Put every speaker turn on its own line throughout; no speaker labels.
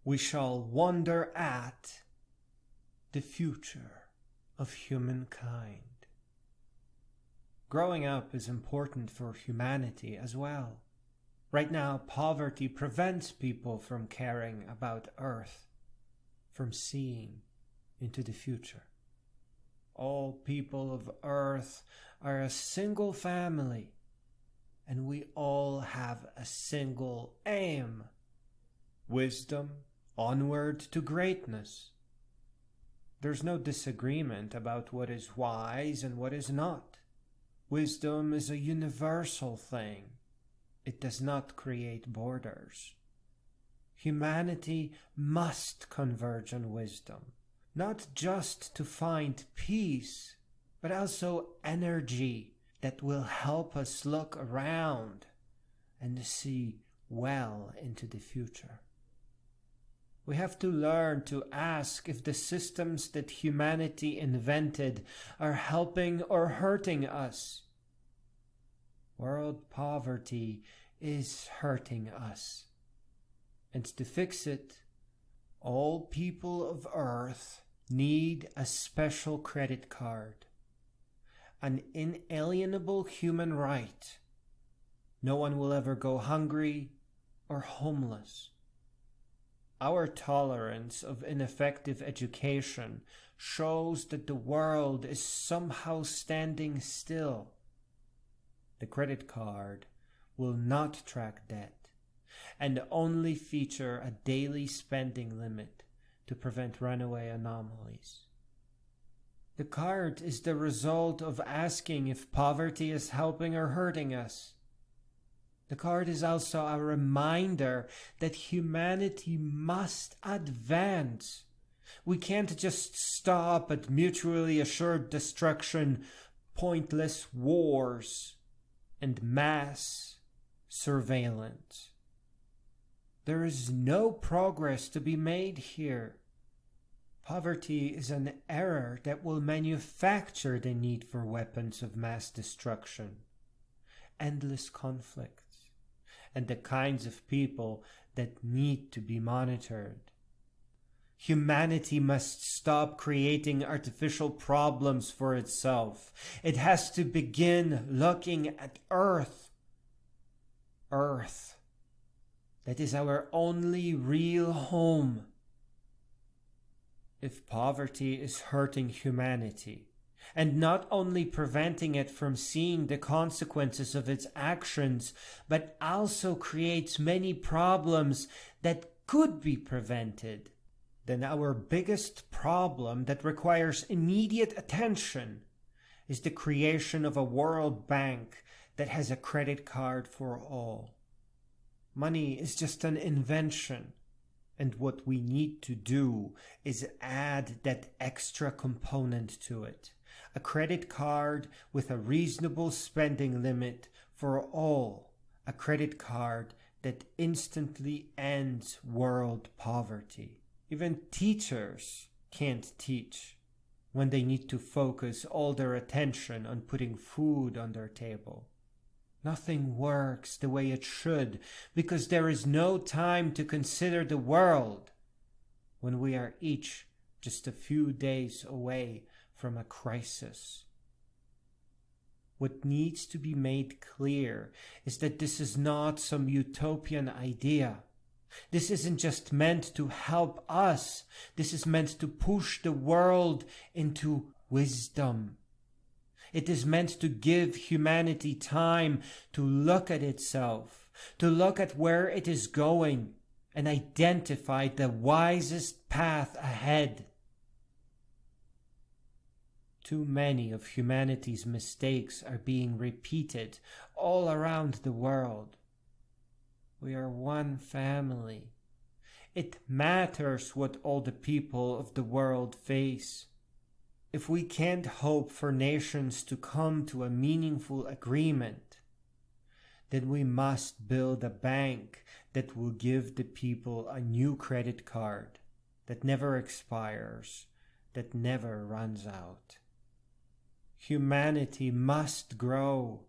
we shall wonder at the future of humankind. Growing up is important for humanity as well. Right now, poverty prevents people from caring about Earth, from seeing into the future. All people of Earth are a single family, and we all have a single aim: wisdom, onward to greatness. There's no disagreement about what is wise and what is not. Wisdom is a universal thing. It does not create borders. Humanity must converge on wisdom, not just to find peace, but also energy that will help us look around and see well into the future. We have to learn to ask if the systems that humanity invented are helping or hurting us. World poverty is hurting us. And to fix it, all people of Earth need a special credit card, an inalienable human right. No one will ever go hungry or homeless. Our tolerance of ineffective education shows that the world is somehow standing still. The credit card will not track debt and only feature a daily spending limit to prevent runaway anomalies. The card is the result of asking if poverty is helping or hurting us. The card is also a reminder that humanity must advance. We can't just stop at mutually assured destruction, pointless wars, and mass surveillance. There is no progress to be made here. Poverty is an error that will manufacture the need for weapons of mass destruction, endless conflicts, and the kinds of people that need to be monitored. Humanity must stop creating artificial problems for itself. It has to begin looking at Earth. Earth. That is our only real home. If poverty is hurting humanity, and not only preventing it from seeing the consequences of its actions, but also creates many problems that could be prevented, then our biggest problem that requires immediate attention is the creation of a World Bank that has a credit card for all. Money is just an invention, and what we need to do is add that extra component to it. A credit card with a reasonable spending limit for all. A credit card that instantly ends world poverty. Even teachers can't teach when they need to focus all their attention on putting food on their table. Nothing works the way it should because there is no time to consider the world when we are each just a few days away from a crisis. What needs to be made clear is that this is not some utopian idea. This isn't just meant to help us. This is meant to push the world into wisdom. It is meant to give humanity time to look at itself, to look at where it is going, and identify the wisest path ahead. Too many of humanity's mistakes are being repeated all around the world. We are one family. It matters what all the people of the world face. If we can't hope for nations to come to a meaningful agreement, then we must build a bank that will give the people a new credit card that never expires, that never runs out. Humanity must grow.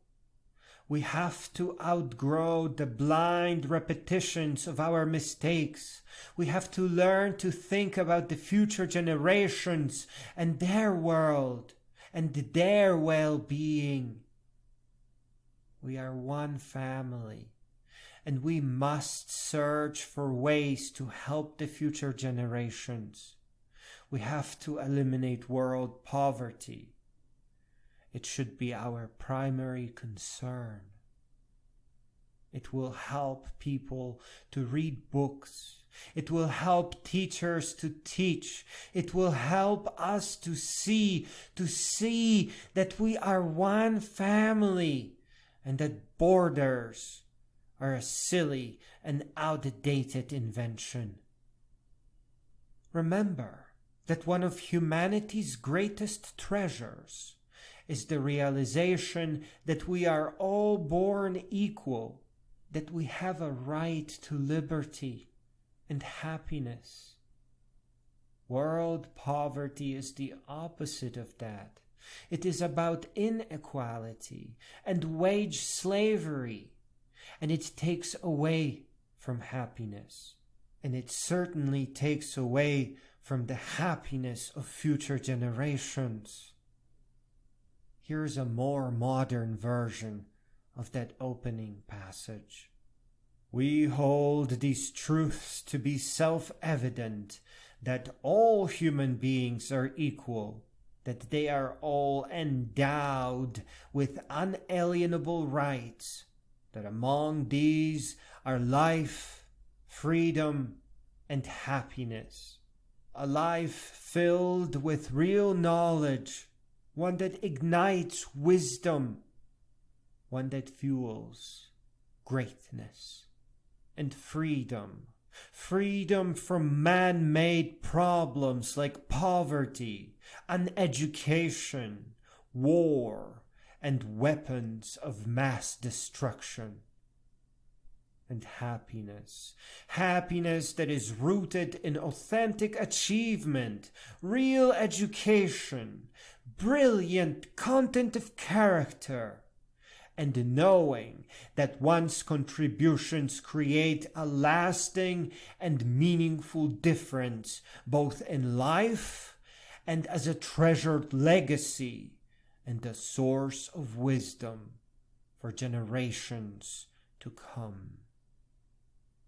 We have to outgrow the blind repetitions of our mistakes. We have to learn to think about the future generations and their world and their well-being. We are one family, and we must search for ways to help the future generations. We have to eliminate world poverty. It should be our primary concern. It will help people to read books. It will help teachers to teach. It will help us to see that we are one family and that borders are a silly and outdated invention. Remember that one of humanity's greatest treasures is the realization that we are all born equal, that we have a right to liberty and happiness. World poverty is the opposite of that. It is about inequality and wage slavery, and it takes away from happiness, and it certainly takes away from the happiness of future generations. Here's a more modern version of that opening passage. We hold these truths to be self-evident, that all human beings are equal, that they are all endowed with unalienable rights, that among these are life, freedom, and happiness. A life filled with real knowledge, one that ignites wisdom, one that fuels greatness, and freedom. Freedom from man-made problems like poverty, uneducation, war, and weapons of mass destruction. And happiness. Happiness that is rooted in authentic achievement, real education, brilliant content of character, and knowing that one's contributions create a lasting and meaningful difference both in life and as a treasured legacy and a source of wisdom for generations to come.